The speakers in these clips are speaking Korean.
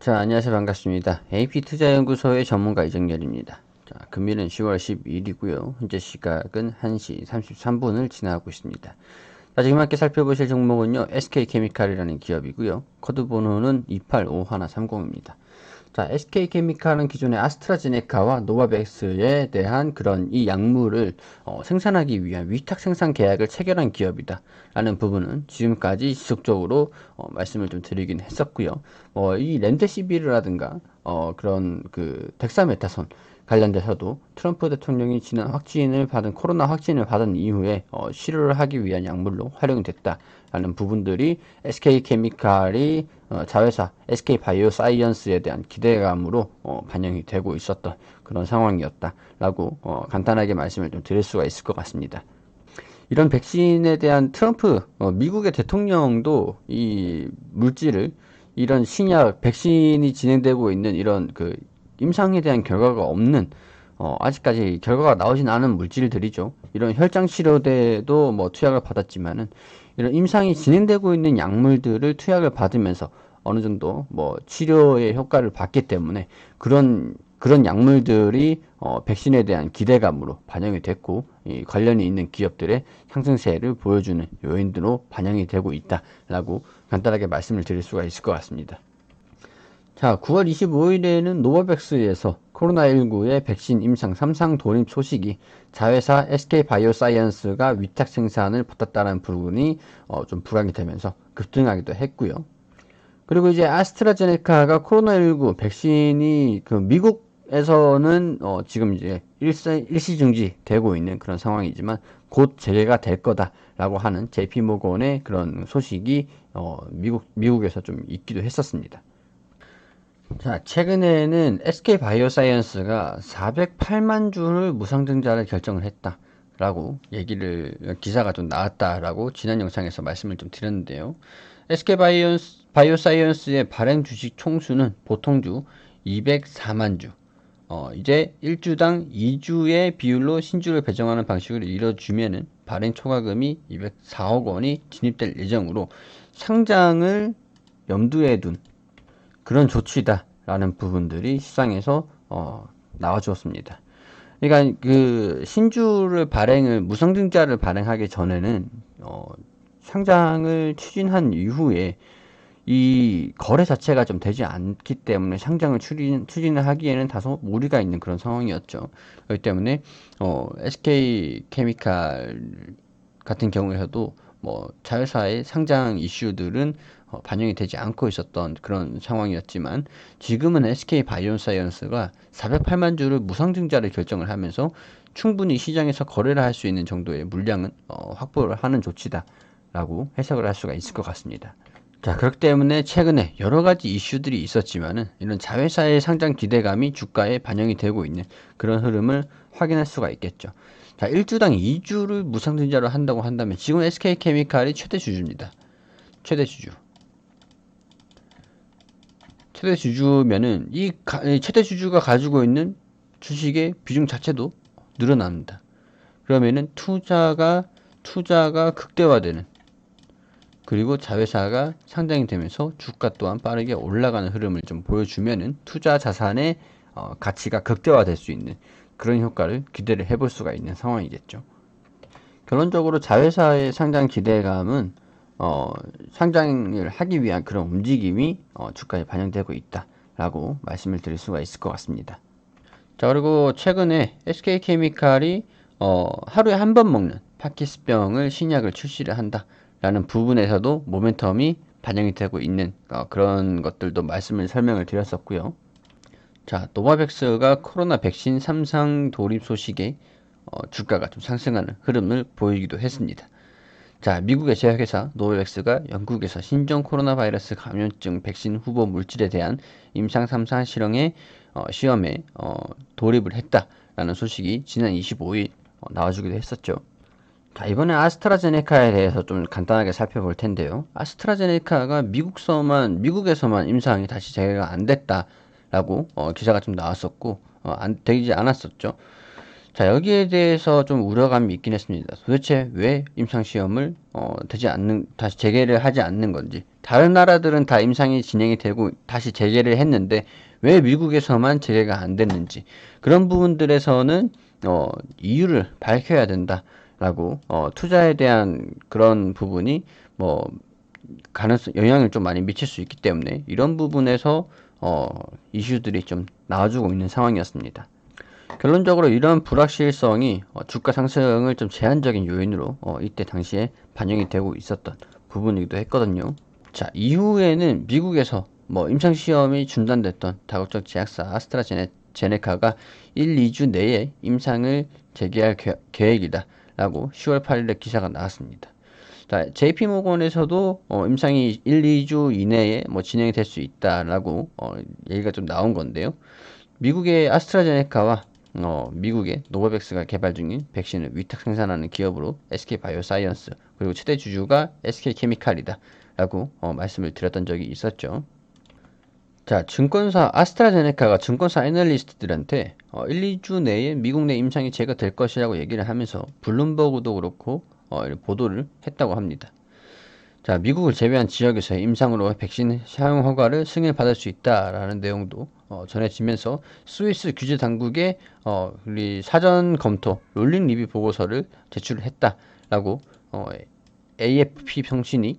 자, 안녕하세요. 반갑습니다. AP투자연구소의 전문가 이정열입니다. 자, 금일은 10월 12일이고요. 현재 시각은 1시 33분을 지나고 있습니다. 자, 지금 함께 살펴보실 종목은요, SK케미칼이라는 기업이고요. 코드 번호는 285130입니다. 자, SK케미칼은 기존의 아스트라제네카와 노바백스에 대한 그런 이 약물을 생산하기 위한 위탁 생산 계약을 체결한 기업이다 라는 부분은 지금까지 지속적으로 말씀을 좀 드리긴 했었고요. 이 렘데시비르라든가 그런 그 덱사메타손 관련돼서도 트럼프 대통령이 지난 코로나 확진을 받은 이후에 치료를 하기 위한 약물로 활용됐다라는 부분들이 SK케미칼이 자회사 SK바이오사이언스에 대한 기대감으로 반영이 되고 있었던 그런 상황이었다라고 간단하게 말씀을 좀 드릴 수가 있을 것 같습니다. 이런 백신에 대한 트럼프 미국의 대통령도 이 물질을 이런 신약 백신이 진행되고 있는 이런 그 임상에 대한 결과가 없는 아직까지 결과가 나오진 않은 물질들이죠. 이런 혈장 치료대도 뭐 투약을 받았지만은 이런 임상이 진행되고 있는 약물들을 투약을 받으면서 어느 정도 뭐 치료의 효과를 받기 때문에 그런 약물들이 백신에 대한 기대감으로 반영이 됐고 이 관련이 있는 기업들의 상승세를 보여주는 요인으로 반영이 되고 있다라고 간단하게 말씀을 드릴 수가 있을 것 같습니다. 자, 9월 25일에는 노바백스에서 코로나19의 백신 임상 3상 돌입 소식이 자회사 SK바이오사이언스가 위탁 생산을 받았다는 부분이 좀 부각이 되면서 급등하기도 했고요. 그리고 이제 아스트라제네카가 코로나19 백신이 그 미국에서는 지금 이제 일시중지 되고 있는 그런 상황이지만 곧 재개가 될 거다라고 하는 JP모건의 그런 소식이 미국에서 좀 있기도 했었습니다. 자, 최근에는 SK바이오사이언스가 408만 주를 무상증자를 결정을 했다라고 기사가 좀 나왔다라고 지난 영상에서 말씀을 좀 드렸는데요. SK바이오사이언스의 발행 주식 총수는 보통주 204만 주, 이제 1주당 2주의 비율로 신주를 배정하는 방식으로 이뤄주면은 발행 초과금이 204억 원이 진입될 예정으로 상장을 염두에 둔 그런 조치다라는 부분들이 시장에서 나와 주었습니다. 그러니까 그 무상증자를 발행하기 전에는 상장을 추진한 이후에 이 거래 자체가 좀 되지 않기 때문에 상장을 추진을 하기에는 다소 무리가 있는 그런 상황이었죠. 그렇기 때문에 SK케미칼 같은 경우에도 뭐 자회사의 상장 이슈들은 반영이 되지 않고 있었던 그런 상황이었지만 지금은 SK바이오사이언스가 408만 주를 무상증자를 결정을 하면서 충분히 시장에서 거래를 할 수 있는 정도의 물량은 확보를 하는 조치다라고 해석을 할 수가 있을 것 같습니다. 자, 그렇기 때문에 최근에 여러 가지 이슈들이 있었지만은 이런 자회사의 상장 기대감이 주가에 반영이 되고 있는 그런 흐름을 확인할 수가 있겠죠. 자, 1주당 2주를 무상증자로 한다고 한다면 지금 SK케미칼이 최대 주주입니다. 최대 주주. 최대 주주면은 이 최대 주주가 가지고 있는 주식의 비중 자체도 늘어납니다. 그러면은 투자가 극대화되는 그리고 자회사가 상장이 되면서 주가 또한 빠르게 올라가는 흐름을 좀 보여주면은 투자 자산의 가치가 극대화될 수 있는 그런 효과를 기대를 해볼 수가 있는 상황이겠죠. 결론적으로 자회사의 상장 기대감은 상장을 하기 위한 그런 움직임이 주가에 반영되고 있다라고 말씀을 드릴 수가 있을 것 같습니다. 자, 그리고 최근에 SK케미칼이 하루에 한 번 먹는 파키스병을 신약을 출시를 한다라는 부분에서도 모멘텀이 반영이 되고 있는 그런 것들도 설명을 드렸었고요. 자, 노바백스가 코로나 백신 3상 돌입 소식에 주가가 좀 상승하는 흐름을 보이기도 했습니다. 자, 미국의 제약회사 노바백스가 영국에서 신종 코로나 바이러스 감염증 백신 후보 물질에 대한 임상 3상 시험에 돌입을 했다라는 소식이 지난 25일 나와주기도 했었죠. 자, 이번에 아스트라제네카에 대해서 좀 간단하게 살펴볼 텐데요. 아스트라제네카가 미국에서만 임상이 다시 재개가 안 됐다라고 기사가 좀 나왔었고 되지 않았었죠. 자, 여기에 대해서 좀 우려감이 있긴 했습니다. 도대체 왜 임상시험을 다시 재개를 하지 않는 건지. 다른 나라들은 다 임상이 진행이 되고 다시 재개를 했는데 왜 미국에서만 재개가 안 됐는지, 그런 부분들에서는 이유를 밝혀야 된다라고, 투자에 대한 그런 부분이 뭐 가능성, 영향을 좀 많이 미칠 수 있기 때문에 이런 부분에서 이슈들이 좀 나와주고 있는 상황이었습니다. 결론적으로 이런 불확실성이 주가 상승을 좀 제한적인 요인으로 이때 당시에 반영이 되고 있었던 부분이기도 했거든요. 자, 이후에는 미국에서 뭐 임상시험이 중단됐던 다국적 제약사 아스트라제네카가 1, 2주 내에 임상을 재개할 계획이다 라고 10월 8일에 기사가 나왔습니다. 자, JP모건에서도 임상이 1, 2주 이내에 뭐 진행이 될 수 있다라고 얘기가 좀 나온 건데요. 미국의 아스트라제네카와 미국의 노바백스가 개발 중인 백신을 위탁 생산하는 기업으로 SK바이오사이언스, 그리고 최대 주주가 SK케미칼이다 라고 말씀을 드렸던 적이 있었죠. 자, 증권사 아스트라제네카가 증권사 애널리스트들한테 1, 2주 내에 미국 내 임상이 재개될 것이라고 얘기를 하면서 블룸버그도 그렇고 보도를 했다고 합니다. 자, 미국을 제외한 지역에서의 임상으로 백신 사용 허가를 승인받을 수 있다라는 내용도 전해지면서 스위스 규제 당국에 우리 사전 검토 롤링 리뷰 보고서를 제출을 했다라고 AFP 통신이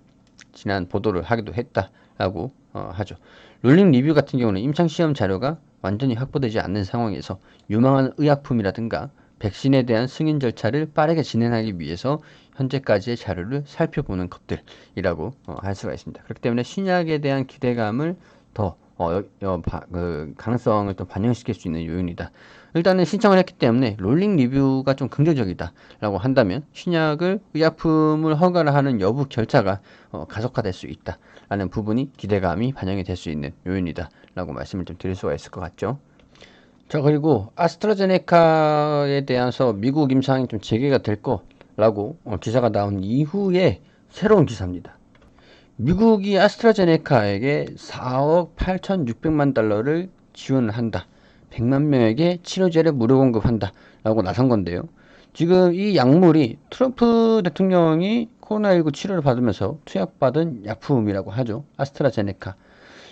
지난 보도를 하기도 했다라고 하죠. 롤링 리뷰 같은 경우는 임상시험 자료가 완전히 확보되지 않는 상황에서 유망한 의약품이라든가 백신에 대한 승인 절차를 빠르게 진행하기 위해서 현재까지의 자료를 살펴보는 것들이라고 할 수가 있습니다. 그렇기 때문에 신약에 대한 기대감을 더 가능성을 또 반영시킬 수 있는 요인이다. 일단은 신청을 했기 때문에 롤링 리뷰가 좀 긍정적이다 라고 한다면 신약을 의약품을 허가를 하는 여부 절차가 가속화될 수 있다 라는 부분이 기대감이 반영이 될 수 있는 요인이다 라고 말씀을 좀 드릴 수가 있을 것 같죠. 자, 그리고 아스트라제네카에 대해서 미국 임상이 좀 재개가 될 거라고 기사가 나온 이후에 새로운 기사입니다. 미국이 아스트라제네카에게 4억 8,600만 달러를 지원을 한다. 100만 명에게 치료제를 무료 공급한다. 라고 나선 건데요. 지금 이 약물이 트럼프 대통령이 코로나19 치료를 받으면서 투약받은 약품이라고 하죠. 아스트라제네카.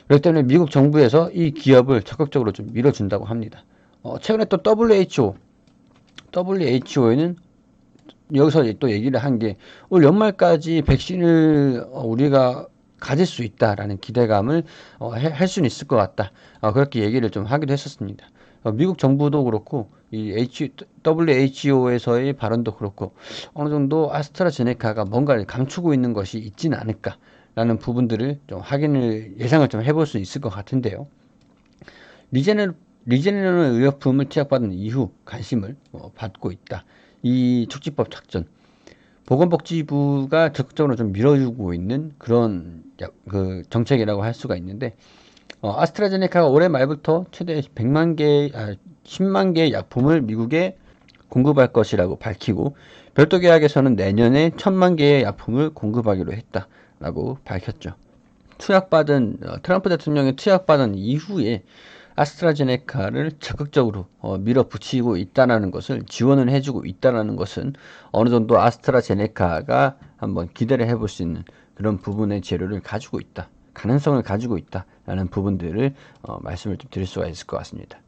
그렇기 때문에 미국 정부에서 이 기업을 적극적으로 좀 밀어준다고 합니다. 최근에 또 WHO에는 여기서 또 얘기를 한 게 올 연말까지 백신을 우리가 가질 수 있다라는 기대감을 할 수는 있을 것 같다. 그렇게 얘기를 좀 하기도 했었습니다. 미국 정부도 그렇고 이 WHO에서의 발언도 그렇고 어느 정도 아스트라제네카가 뭔가를 감추고 있는 것이 있지는 않을까라는 부분들을 좀 예상을 좀 해볼 수 있을 것 같은데요. 리제네론 의약품을 투약받은 이후 관심을 받고 있다. 이 촉진법 작전, 보건복지부가 적극적으로 좀 밀어주고 있는 그런 그 정책이라고 할 수가 있는데, 아스트라제네카가 올해 말부터 최대 10만 개의 약품을 미국에 공급할 것이라고 밝히고, 별도 계약에서는 내년에 1,000만 개의 약품을 공급하기로 했다라고 밝혔죠. 트럼프 대통령이 투약받은 이후에 아스트라제네카를 적극적으로 밀어붙이고 있다는 것을, 지원을 해주고 있다는 것은 어느 정도 아스트라제네카가 한번 기대를 해볼 수 있는 그런 부분의 재료를 가지고 있다, 가능성을 가지고 있다라는 부분들을 말씀을 좀 드릴 수가 있을 것 같습니다.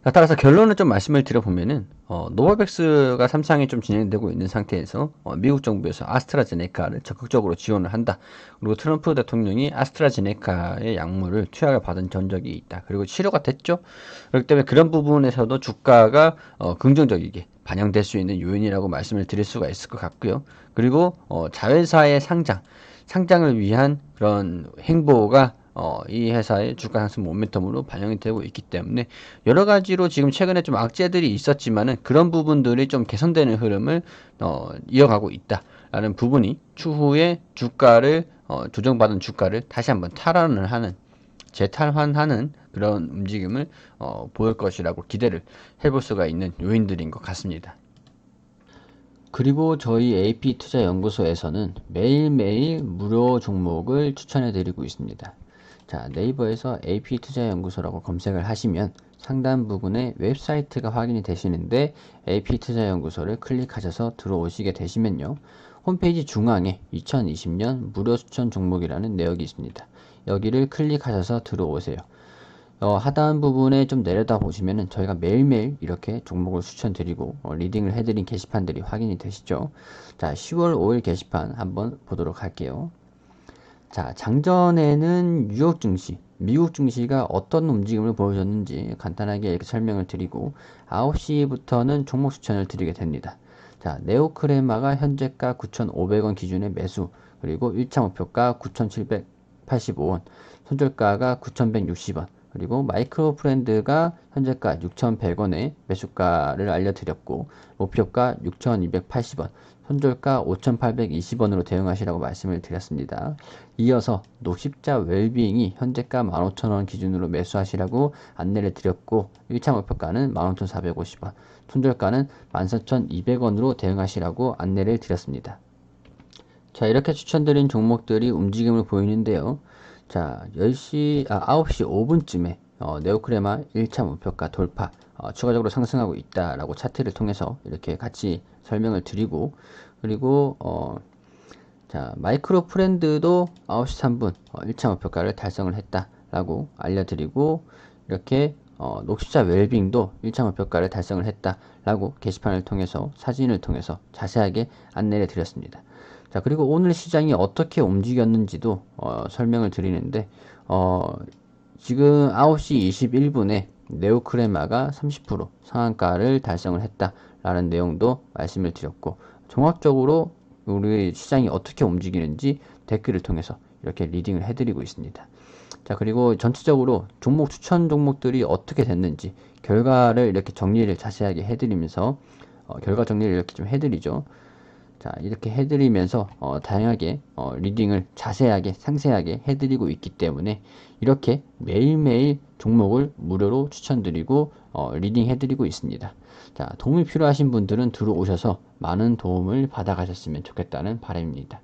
자, 따라서 결론을 좀 말씀을 드려보면은 노바백스가 3상이 좀 진행되고 있는 상태에서 미국 정부에서 아스트라제네카를 적극적으로 지원을 한다. 그리고 트럼프 대통령이 아스트라제네카의 약물을 투약을 받은 전적이 있다. 그리고 치료가 됐죠. 그렇기 때문에 그런 부분에서도 주가가 긍정적이게 반영될 수 있는 요인이라고 말씀을 드릴 수가 있을 것 같고요. 그리고 자회사의 상장을 위한 그런 행보가 이 회사의 주가 상승 모멘텀으로 반영이 되고 있기 때문에 여러 가지로 지금 최근에 좀 악재들이 있었지만은 그런 부분들이 좀 개선되는 흐름을 이어가고 있다라는 부분이 추후에 주가를 조정받은 주가를 다시 한번 재탈환하는 그런 움직임을 보일 것이라고 기대를 해볼 수가 있는 요인들인 것 같습니다. 그리고 저희 AP투자연구소에서는 매일매일 무료 종목을 추천해 드리고 있습니다. 자, 네이버에서 AP투자연구소라고 검색을 하시면 상단 부분에 웹사이트가 확인이 되시는데 AP투자연구소를 클릭하셔서 들어오시게 되시면요. 홈페이지 중앙에 2020년 무료 추천 종목이라는 내역이 있습니다. 여기를 클릭하셔서 들어오세요. 하단 부분에 좀 내려다 보시면은 저희가 매일매일 이렇게 종목을 추천드리고 리딩을 해드린 게시판들이 확인이 되시죠. 자, 10월 5일 게시판 한번 보도록 할게요. 자, 장전에는 뉴욕 증시, 미국 증시가 어떤 움직임을 보여줬는지 간단하게 이렇게 설명을 드리고 9시부터는 종목 추천을 드리게 됩니다. 자, 네오크레마가 현재가 9,500원 기준의 매수, 그리고 1차 목표가 9,785원, 손절가가 9,160원, 그리고 마이크로 프렌드가 현재가 6,100원에 매수가를 알려드렸고 목표가 6,280원, 손절가 5,820원으로 대응하시라고 말씀을 드렸습니다. 이어서 녹십자 웰빙이 현재가 15,000원 기준으로 매수하시라고 안내를 드렸고 1차 목표가는 15,450원, 손절가는 14,200원으로 대응하시라고 안내를 드렸습니다. 자, 이렇게 추천드린 종목들이 움직임을 보이는데요. 자, 9시 5분쯤에 네오크레마 1차 목표가 돌파, 추가적으로 상승하고 있다라고 차트를 통해서 이렇게 같이 설명을 드리고, 그리고 자, 마이크로 프렌드도 9시 3분 1차 목표가를 달성을 했다라고 알려드리고, 이렇게 녹십자 웰빙도 1차 목표가를 달성을 했다라고 게시판을 통해서 사진을 통해서 자세하게 안내를 드렸습니다. 자, 그리고 오늘 시장이 어떻게 움직였는지도 설명을 드리는데 지금 9시 21분에 네오크레마가 30% 상한가를 달성을 했다라는 내용도 말씀을 드렸고, 종합적으로 우리 시장이 어떻게 움직이는지 댓글을 통해서 이렇게 리딩을 해드리고 있습니다. 자, 그리고 전체적으로 종목 추천 종목들이 어떻게 됐는지 결과를 이렇게 정리를 자세하게 해드리면서 결과 정리를 이렇게 좀 해드리죠. 자, 이렇게 해드리면서 다양하게 리딩을 자세하게 상세하게 해드리고 있기 때문에 이렇게 매일매일 종목을 무료로 추천드리고 리딩 해드리고 있습니다. 자, 도움이 필요하신 분들은 들어오셔서 많은 도움을 받아가셨으면 좋겠다는 바람입니다.